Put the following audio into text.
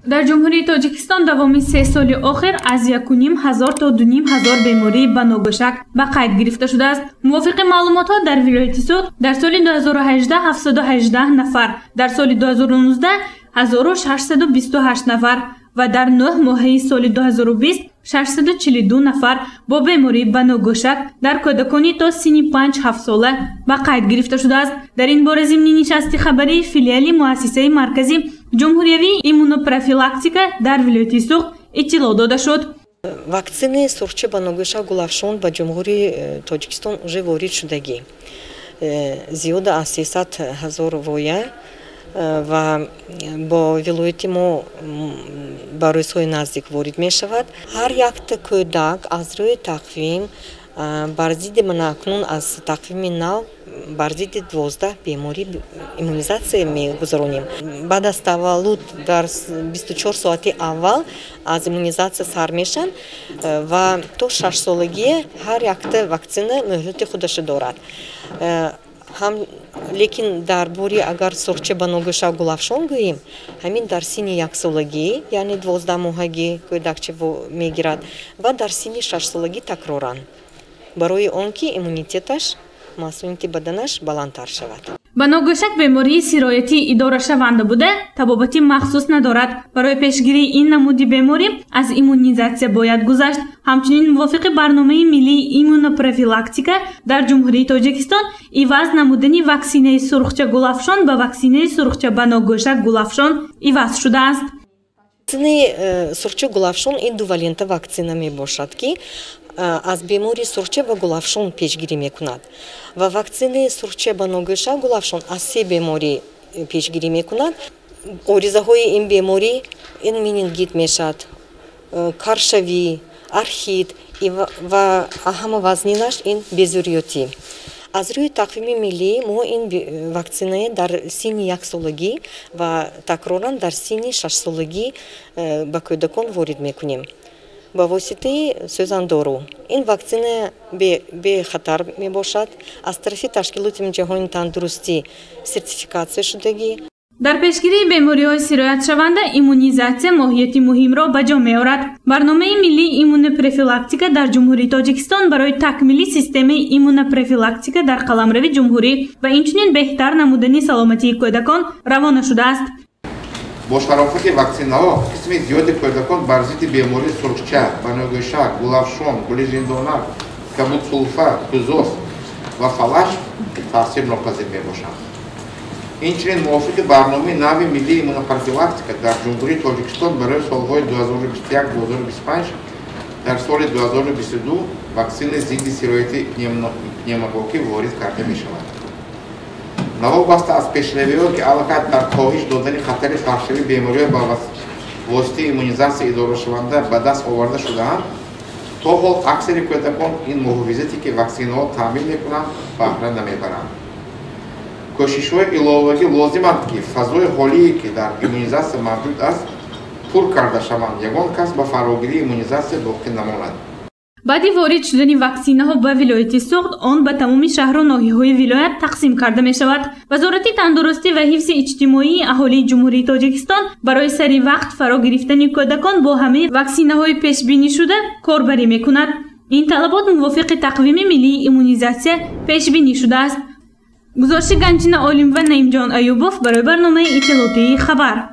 در جمهوری تاجیکستان دوامی 3 سال آخر از 1,500 تا 2,500 بیماری به نوگشک به قید گرفته شده است. موافق معلومات ها در ولایت سوات در سال 2018 718 نفر، در سال 2019 1628 نفر و در 9 ماهه سال 2020 642 نفر با بیماری به نوگشک در کودکانی تا سن 5-7 ساله به قید گرفته شده است. در این باره ضمن نشست خبری فیلیال مؤسسه مرکزی جمهوری ایمونوپروفیلاکتیکا در ولایت سوات اطلاع داده شد. واکسن سرچه به نوگشک گلافشان به جمهوری تاجیکستان уже وارد شدگی زیاد از 300,000 وایه و با ولایت ما با روزهای نزدیک وارد می شود. هر یک کودک از روی تقویم بر ضد مناکنون از تقویم نو بر ضد 12 بیماری ایمونیزاسی می گذرانیم. بعد از تولد در 24 ساعت اول از ایمونیزاسی سر میشن و تا 6 سالگی هر یک واکسن مهلت خودش دارد. لیکن در بوری اگر سرچه به نوگشک گلافشان گوییم همین در سن 1 سالگی یعنی 12 ماهگی کودکچه میگیرد و در سن 6 سالگی تکرارن برای آنکه ایمونیتتش مسئولیت بدنش بلندتر شود. به نوگشک بیماری سرایتی اداره شونده بوده طبابتی مخصوص ندارد. برای پیشگیری این نمودی بیماری از ایمونیزاسیون باید گذشت. همچنین موافق برنامه ملی ایمونوپروفیلاکتیکا در جمهوری تاجیکستان عوض نمودن واکسینه سرخچه گلافشان به واکسینه سرخچه به نوگشک گلافشان عوض شده است. واکسینه سرخچه گلافشان این دووالنت واکسینه می باشد که از بیماری سرخچه و گلافشان پیشگیری میکند و واکسن سرخچه به نوگشک گلافشان از 3 بیماری پیشگیری میکند. آریزه های این بیماری این منینگیت میشد، کارشوی، ارخید و اهم وزنینش این بیزوریوتی. از روی تقویم ملی ما این واکسینه در سن 1 سالگی و تکرارا در سن 6 سالگی به کودکان وارد میکنیم. با واسطه سوزاندارو این واکسن به خطر می باشد. از طرف تشکیلات جهانی تندرستی سرتیفیکاسیون شدگی. در پیشگیری بیماری‌های سرایت شونده ایمونیزاسیون ماهیتی مهم را به جا می‌آورد. برنامه ملی ایمونوپروفیلاکتیکا در جمهوری تاجیکستان برای تکمیل سیستم ایمونوپروفیلاکتیکا در قلمرو جمهوری و اینچنین بهتر نمودن سلامتی کودکان روانه شده است. با شرافت واکسن ها قسم زیادی کودکان بر ضد بیماری سرخچه، به نوگشک، گلافشان، گل زندانک، کبود سلفه، کوزوس و فلش تاثیر ناپذیر می باشند. اینچنین موافق برنامه نو ملی ایمونوپروفیلاکتیکا در جمهوری تاجیکستان برای سالهای 2021-2025 در سال 2022 واکسن ضد سرایت پنیموکوکی وارد کرده می شود. نوابسته از پیشروی‌ها که علاقه در کاهش دادن خطر پخشش بیماری‌های با واسطه ایمونیزاسیون اداره شونده به دست آورده شده‌اند، تا حال اکثر کودکان این محافظتی که واکسن‌ها تامین می‌کنند بهره نمی‌برند. کوشش‌های علاوه‌ای لازم است که فضای حالی که در ایمونیزاسیون موجود است پر کرده شوند. یگان کس به فراگیری ایمونیزاسیون باقی نماند. بعد وارد شدن واکسینه ها به ولایت سوات آن به تمام شهر و ناحیه‌های ولایت تقسیم کرده می شود. وزارت تندرستی و حفظ اجتماعی اهالی جمهوری تاجیکستان برای سریع وقت فرا گرفتن کودکان با همه واکسینه های پیش بینی شده کاربری می کند. این طلبات موافق تقویم ملی ایمونیزاسیون پیش بینی شده است. گزارش گنجین عالم و نعیم جان ایوبوف برای برنامه اطلاعاتی خبر.